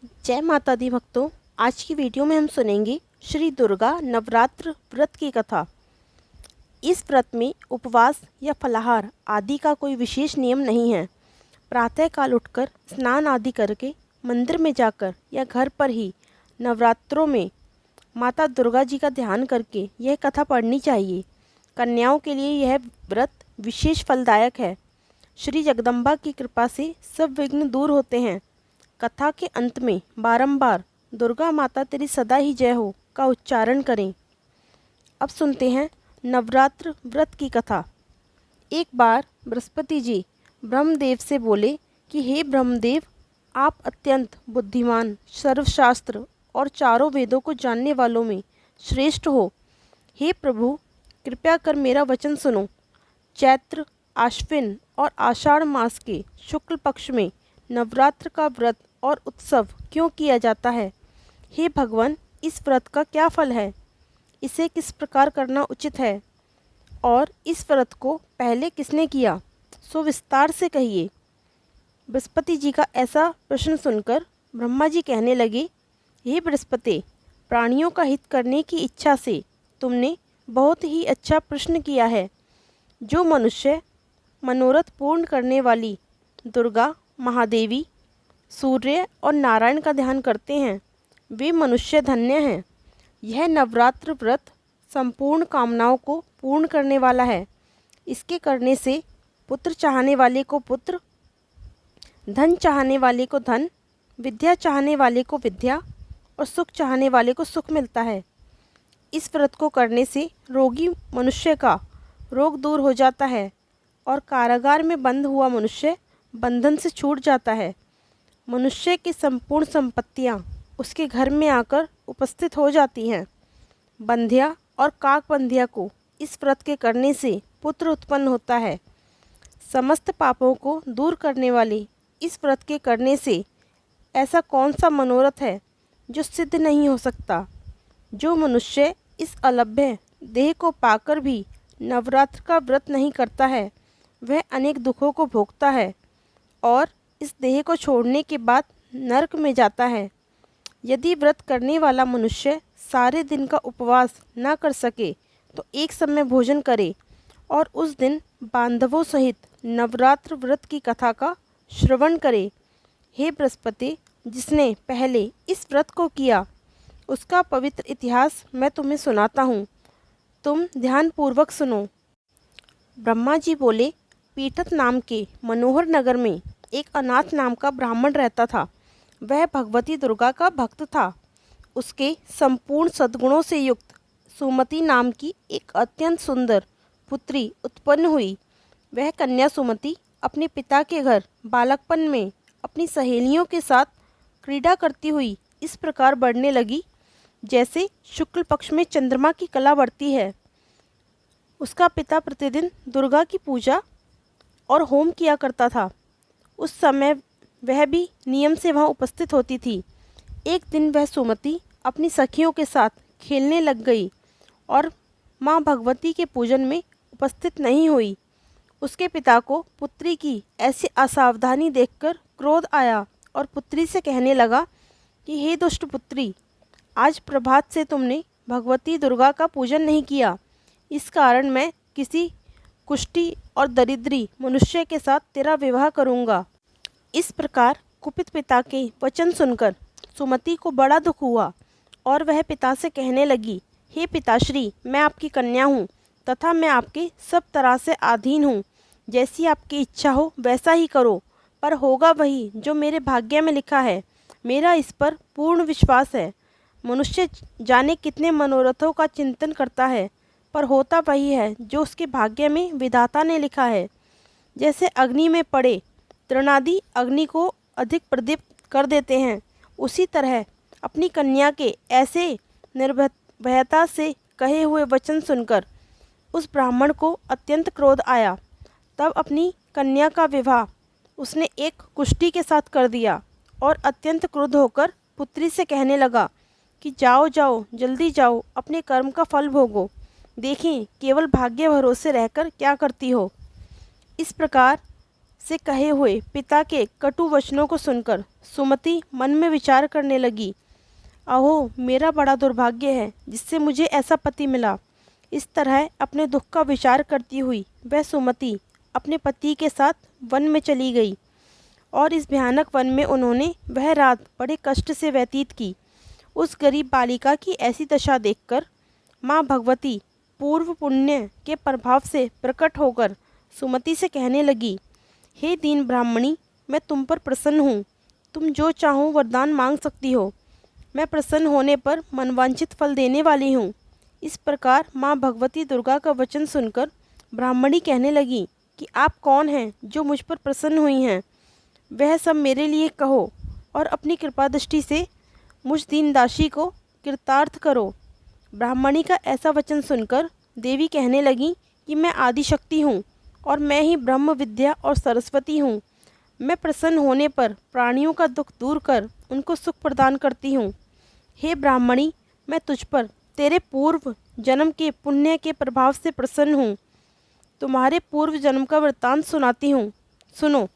जय माता दी भक्तों। आज की वीडियो में हम सुनेंगे श्री दुर्गा नवरात्र व्रत की कथा। इस व्रत में उपवास या फलाहार आदि का कोई विशेष नियम नहीं है। प्रातःकाल उठकर स्नान आदि करके मंदिर में जाकर या घर पर ही नवरात्रों में माता दुर्गा जी का ध्यान करके यह कथा पढ़नी चाहिए। कन्याओं के लिए यह व्रत विशेष फलदायक है। श्री जगदम्बा की कृपा से सब विघ्न दूर होते हैं। कथा के अंत में बारंबार दुर्गा माता तेरी सदा ही जय हो का उच्चारण करें। अब सुनते हैं नवरात्र व्रत की कथा। एक बार बृहस्पति जी ब्रह्मदेव से बोले कि हे ब्रह्मदेव, आप अत्यंत बुद्धिमान, सर्वशास्त्र और चारों वेदों को जानने वालों में श्रेष्ठ हो। हे प्रभु, कृपया कर मेरा वचन सुनो। चैत्र, आश्विन और आषाढ़ मास के शुक्ल पक्ष में नवरात्र का व्रत और उत्सव क्यों किया जाता है? हे भगवान, इस व्रत का क्या फल है? इसे किस प्रकार करना उचित है? और इस व्रत को पहले किसने किया, सो विस्तार से कहिए। बृहस्पति जी का ऐसा प्रश्न सुनकर ब्रह्मा जी कहने लगे, हे बृहस्पति, प्राणियों का हित करने की इच्छा से तुमने बहुत ही अच्छा प्रश्न किया है। जो मनुष्य मनोरथ पूर्ण करने वाली दुर्गा, महादेवी, सूर्य और नारायण का ध्यान करते हैं, वे मनुष्य धन्य हैं। यह नवरात्र व्रत संपूर्ण कामनाओं को पूर्ण करने वाला है। इसके करने से पुत्र चाहने वाले को पुत्र, धन चाहने वाले को धन, विद्या चाहने वाले को विद्या और सुख चाहने वाले को सुख मिलता है। इस व्रत को करने से रोगी मनुष्य का रोग दूर हो जाता है और कारागार में बंद हुआ मनुष्य बंधन से छूट जाता है। मनुष्य की संपूर्ण संपत्तियां उसके घर में आकर उपस्थित हो जाती हैं। बंध्या और काक बंध्या को इस व्रत के करने से पुत्र उत्पन्न होता है। समस्त पापों को दूर करने वाले इस व्रत के करने से ऐसा कौन सा मनोरथ है जो सिद्ध नहीं हो सकता? जो मनुष्य इस अलभ्य देह को पाकर भी नवरात्र का व्रत नहीं करता है, वह अनेक दुखों को भोगता है और इस देह को छोड़ने के बाद नरक में जाता है। यदि व्रत करने वाला मनुष्य सारे दिन का उपवास न कर सके तो एक समय भोजन करे और उस दिन बांधवों सहित नवरात्र व्रत की कथा का श्रवण करे। हे बृहस्पति, जिसने पहले इस व्रत को किया उसका पवित्र इतिहास मैं तुम्हें सुनाता हूँ, तुम ध्यानपूर्वक सुनो। ब्रह्मा जी बोले, पीठत नाम के मनोहर नगर में एक अनाथ नाम का ब्राह्मण रहता था। वह भगवती दुर्गा का भक्त था। उसके संपूर्ण सद्गुणों से युक्त सुमति नाम की एक अत्यंत सुंदर पुत्री उत्पन्न हुई। वह कन्या सुमति अपने पिता के घर बालकपन में अपनी सहेलियों के साथ क्रीड़ा करती हुई इस प्रकार बढ़ने लगी जैसे शुक्ल पक्ष में चंद्रमा की कला बढ़ती है। उसका पिता प्रतिदिन दुर्गा की पूजा और होम किया करता था। उस समय वह भी नियम से वहाँ उपस्थित होती थी। एक दिन वह सुमति अपनी सखियों के साथ खेलने लग गई और माँ भगवती के पूजन में उपस्थित नहीं हुई। उसके पिता को पुत्री की ऐसी असावधानी देखकर क्रोध आया और पुत्री से कहने लगा कि हे दुष्ट पुत्री, आज प्रभात से तुमने भगवती दुर्गा का पूजन नहीं किया। इस कारण मैं किसी कुष्ठी और दरिद्री मनुष्य के साथ तेरा विवाह करूँगा। इस प्रकार कुपित पिता के वचन सुनकर सुमति को बड़ा दुख हुआ और वह पिता से कहने लगी, हे पिताश्री, मैं आपकी कन्या हूँ तथा मैं आपके सब तरह से अधीन हूँ। जैसी आपकी इच्छा हो वैसा ही करो, पर होगा वही जो मेरे भाग्य में लिखा है। मेरा इस पर पूर्ण विश्वास है। मनुष्य जाने कितने मनोरथों का चिंतन करता है, पर होता वही है जो उसके भाग्य में विधाता ने लिखा है। जैसे अग्नि में पड़े तृणादि अग्नि को अधिक प्रदीप्त कर देते हैं, उसी तरह अपनी कन्या के ऐसे निर्भयता से कहे हुए वचन सुनकर उस ब्राह्मण को अत्यंत क्रोध आया। तब अपनी कन्या का विवाह उसने एक कुष्ठी के साथ कर दिया और अत्यंत क्रुद्ध होकर पुत्री से कहने लगा कि जाओ जाओ, जल्दी जाओ, अपने कर्म का फल भोगो। देखें केवल भाग्य भरोसे रहकर क्या करती हो। इस प्रकार से कहे हुए पिता के कटु वचनों को सुनकर सुमति मन में विचार करने लगी, अहो मेरा बड़ा दुर्भाग्य है जिससे मुझे ऐसा पति मिला। इस तरह अपने दुख का विचार करती हुई वह सुमति अपने पति के साथ वन में चली गई और इस भयानक वन में उन्होंने वह रात बड़े कष्ट से व्यतीत की। उस गरीब बालिका की ऐसी दशा देखकर माँ भगवती पूर्व पुण्य के प्रभाव से प्रकट होकर सुमति से कहने लगी, हे दीन ब्राह्मणी, मैं तुम पर प्रसन्न हूँ। तुम जो चाहो वरदान मांग सकती हो। मैं प्रसन्न होने पर मनवांछित फल देने वाली हूँ। इस प्रकार माँ भगवती दुर्गा का वचन सुनकर ब्राह्मणी कहने लगी कि आप कौन हैं जो मुझ पर प्रसन्न हुई हैं? वह सब मेरे लिए कहो और अपनी कृपा दृष्टि से मुझ दीनदासी को कृतार्थ करो। ब्राह्मणी का ऐसा वचन सुनकर देवी कहने लगी कि मैं आदिशक्ति हूँ और मैं ही ब्रह्म विद्या और सरस्वती हूँ। मैं प्रसन्न होने पर प्राणियों का दुख दूर कर उनको सुख प्रदान करती हूँ। हे ब्राह्मणी, मैं तुझ पर तेरे पूर्व जन्म के पुण्य के प्रभाव से प्रसन्न हूँ। तुम्हारे पूर्व जन्म का वृत्तांत सुनाती हूँ, सुनो।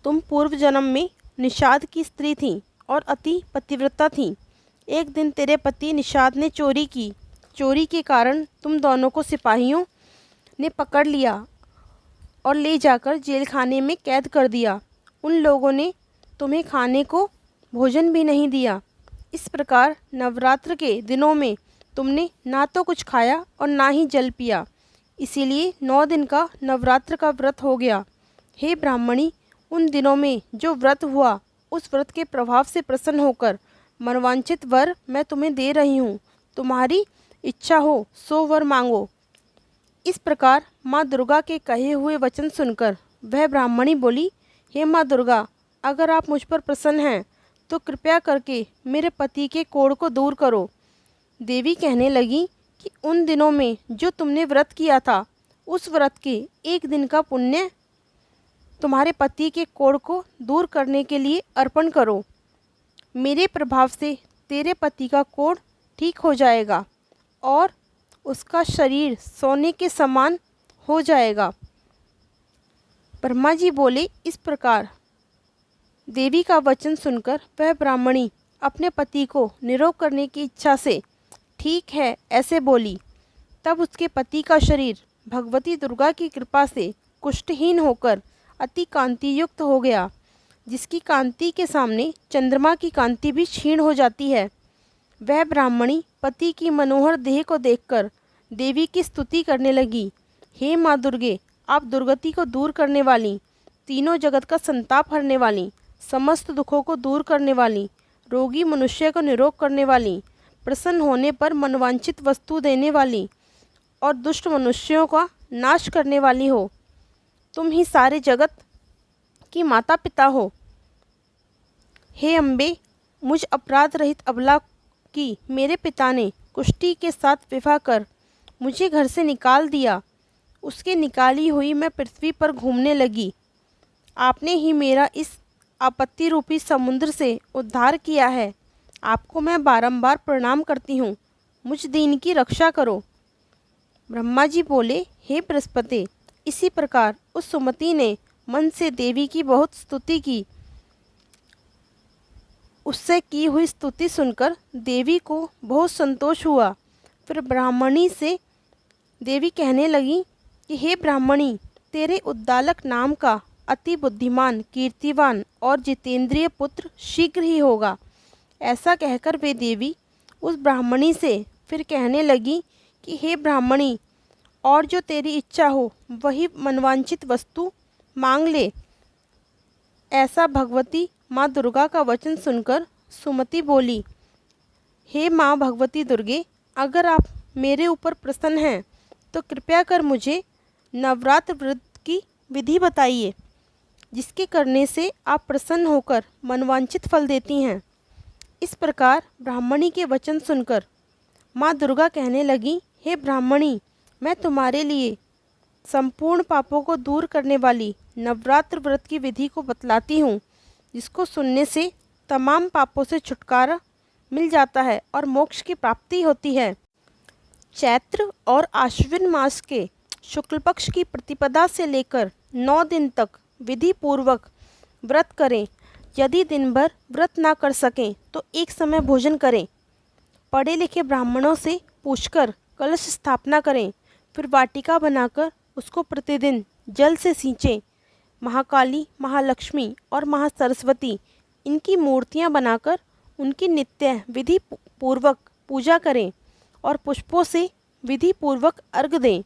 तुम पूर्व जन्म में निषाद की स्त्री थी और अति पतिव्रता थी। एक दिन तेरे पति निषाद ने चोरी की। चोरी के कारण तुम दोनों को सिपाहियों ने पकड़ लिया और ले जाकर जेल खाने में कैद कर दिया। उन लोगों ने तुम्हें खाने को भोजन भी नहीं दिया। इस प्रकार नवरात्र के दिनों में तुमने ना तो कुछ खाया और ना ही जल पिया। इसीलिए 9 दिन का नवरात्र का व्रत हो गया। हे ब्राह्मणी, उन दिनों में जो व्रत हुआ उस व्रत के प्रभाव से प्रसन्न होकर मनवांछित वर मैं तुम्हें दे रही हूँ। तुम्हारी इच्छा हो सो वर मांगो। इस प्रकार माँ दुर्गा के कहे हुए वचन सुनकर वह ब्राह्मणी बोली, हे माँ दुर्गा, अगर आप मुझ पर प्रसन्न हैं तो कृपया करके मेरे पति के कोढ़ को दूर करो। देवी कहने लगी कि उन दिनों में जो तुमने व्रत किया था उस व्रत के एक दिन का पुण्य तुम्हारे पति के कोढ़ को दूर करने के लिए अर्पण करो। मेरे प्रभाव से तेरे पति का कोढ़ ठीक हो जाएगा और उसका शरीर सोने के समान हो जाएगा। ब्रह्मा जी बोले, इस प्रकार देवी का वचन सुनकर वह ब्राह्मणी अपने पति को निरोग करने की इच्छा से ठीक है ऐसे बोली। तब उसके पति का शरीर भगवती दुर्गा की कृपा से कुष्ठहीन होकर अति कांति युक्त हो गया, जिसकी कांति के सामने चंद्रमा की कांति भी क्षीण हो जाती है। वह ब्राह्मणी पति की मनोहर देह को देखकर देवी की स्तुति करने लगी। हे माँ दुर्गे, आप दुर्गति को दूर करने वाली, तीनों जगत का संताप हरने वाली, समस्त दुखों को दूर करने वाली, रोगी मनुष्य को निरोग करने वाली, प्रसन्न होने पर मनवांछित वस्तु देने वाली और दुष्ट मनुष्यों का नाश करने वाली हो। तुम ही सारे जगत की माता पिता हो। हे अम्बे, मुझ अपराध रहित अबला की मेरे पिता ने कुष्ठी के साथ विवाह कर मुझे घर से निकाल दिया। उसके निकाली हुई मैं पृथ्वी पर घूमने लगी। आपने ही मेरा इस आपत्ति रूपी समुद्र से उद्धार किया है। आपको मैं बारंबार प्रणाम करती हूँ। मुझ दीन की रक्षा करो। ब्रह्मा जी बोले, हे बृहस्पति, इसी प्रकार उस सुमति ने मन से देवी की बहुत स्तुति की। उससे की हुई स्तुति सुनकर देवी को बहुत संतोष हुआ। फिर ब्राह्मणी से देवी कहने लगी कि हे ब्राह्मणी, तेरे उद्दालक नाम का अति बुद्धिमान, कीर्तिवान और जितेंद्रिय पुत्र शीघ्र ही होगा। ऐसा कहकर वे देवी उस ब्राह्मणी से फिर कहने लगी कि हे ब्राह्मणी, और जो तेरी इच्छा हो वही मनवांछित वस्तु मांग ले। ऐसा भगवती माँ दुर्गा का वचन सुनकर सुमति बोली, हे माँ भगवती दुर्गे, अगर आप मेरे ऊपर प्रसन्न हैं तो कृपया कर मुझे नवरात्र व्रत की विधि बताइए, जिसके करने से आप प्रसन्न होकर मनवांछित फल देती हैं। इस प्रकार ब्राह्मणी के वचन सुनकर माँ दुर्गा कहने लगी, हे ब्राह्मणी, मैं तुम्हारे लिए संपूर्ण पापों को दूर करने वाली नवरात्र व्रत की विधि को बतलाती हूँ, जिसको सुनने से तमाम पापों से छुटकारा मिल जाता है और मोक्ष की प्राप्ति होती है। चैत्र और आश्विन मास के शुक्ल पक्ष की प्रतिपदा से लेकर 9 दिन तक विधि पूर्वक व्रत करें। यदि दिन भर व्रत ना कर सकें तो एक समय भोजन करें। पढ़े लिखे ब्राह्मणों से पूछकर कलश स्थापना करें, फिर वाटिका बनाकर उसको प्रतिदिन जल से सींचें। महाकाली, महालक्ष्मी और महासरस्वती इनकी मूर्तियां बनाकर उनकी नित्य विधि पूर्वक पूजा करें और पुष्पों से विधि पूर्वक अर्घ दें।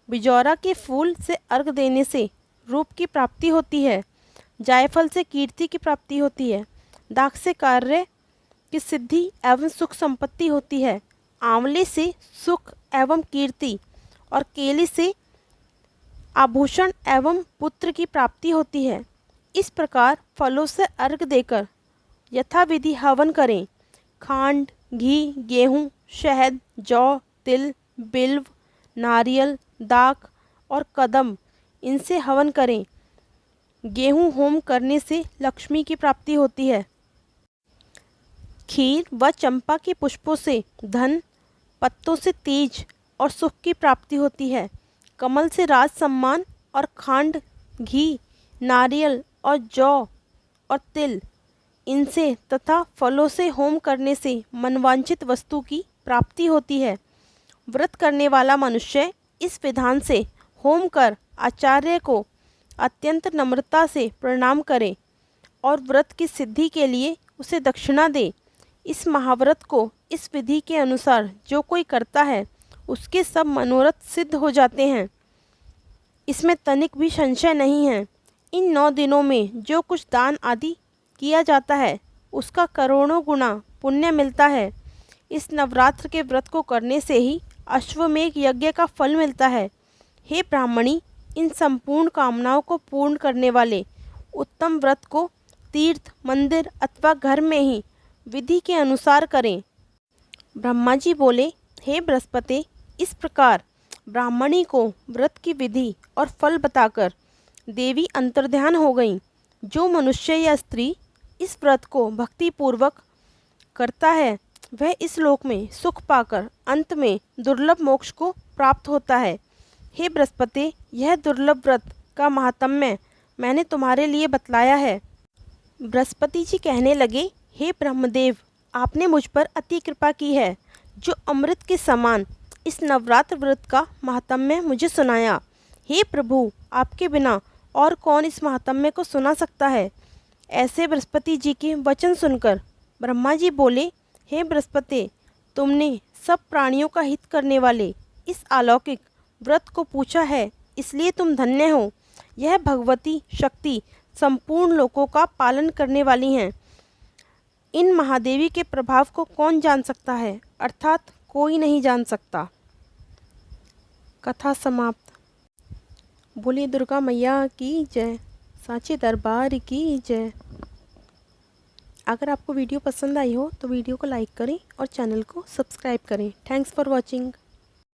बिजौरा के फूल से अर्घ देने से रूप की प्राप्ति होती है। जायफल से कीर्ति की प्राप्ति होती है। दाख से कार्य की सिद्धि एवं सुख संपत्ति होती है। आंवले से सुख एवं कीर्ति और केले से आभूषण एवं पुत्र की प्राप्ति होती है। इस प्रकार फलों से अर्घ देकर यथाविधि हवन करें। खांड, घी, गेहूँ, शहद, जौ, तिल, बिल्व, नारियल, दाख और कदम इनसे हवन करें। गेहूँ होम करने से लक्ष्मी की प्राप्ति होती है। खीर व चंपा के पुष्पों से धन, पत्तों से तेज और सुख की प्राप्ति होती है। कमल से राज सम्मान और खांड, घी, नारियल और जौ और तिल इनसे तथा फलों से होम करने से मनवांछित वस्तु की प्राप्ति होती है। व्रत करने वाला मनुष्य इस विधान से होम कर आचार्य को अत्यंत नम्रता से प्रणाम करे और व्रत की सिद्धि के लिए उसे दक्षिणा दे। इस महाव्रत को इस विधि के अनुसार जो कोई करता है उसके सब मनोरथ सिद्ध हो जाते हैं। इसमें तनिक भी संशय नहीं है। इन 9 दिनों में जो कुछ दान आदि किया जाता है उसका करोड़ों गुना पुण्य मिलता है। इस नवरात्र के व्रत को करने से ही अश्वमेघ यज्ञ का फल मिलता है। हे ब्राह्मणी, इन संपूर्ण कामनाओं को पूर्ण करने वाले उत्तम व्रत को तीर्थ, मंदिर अथवा घर में ही विधि के अनुसार करें। ब्रह्मा जी बोले, हे बृहस्पति, इस प्रकार ब्राह्मणी को व्रत की विधि और फल बताकर देवी अंतर्ध्यान हो गईं। जो मनुष्य या स्त्री इस व्रत को भक्ति पूर्वक करता है वह इस लोक में सुख पाकर अंत में दुर्लभ मोक्ष को प्राप्त होता है। हे बृहस्पति, यह दुर्लभ व्रत का महात्म्य मैंने तुम्हारे लिए बतलाया है। बृहस्पति जी कहने लगे, हे ब्रह्मदेव, आपने मुझ पर अति कृपा की है जो अमृत के समान इस नवरात्र व्रत का महात्म्य मुझे सुनाया। हे प्रभु, आपके बिना और कौन इस महात्म्य को सुना सकता है। ऐसे बृहस्पति जी के वचन सुनकर ब्रह्मा जी बोले, हे बृहस्पति, तुमने सब प्राणियों का हित करने वाले इस अलौकिक व्रत को पूछा है, इसलिए तुम धन्य हो। यह भगवती शक्ति संपूर्ण लोकों का पालन करने वाली हैं। इन महादेवी के प्रभाव को कौन जान सकता है, अर्थात कोई नहीं जान सकता। कथा समाप्त। बोली दुर्गा मैया की जय, सांची दरबार की जय। अगर आपको वीडियो पसंद आई हो तो वीडियो को लाइक करें और चैनल को सब्सक्राइब करें। Thanks for watching.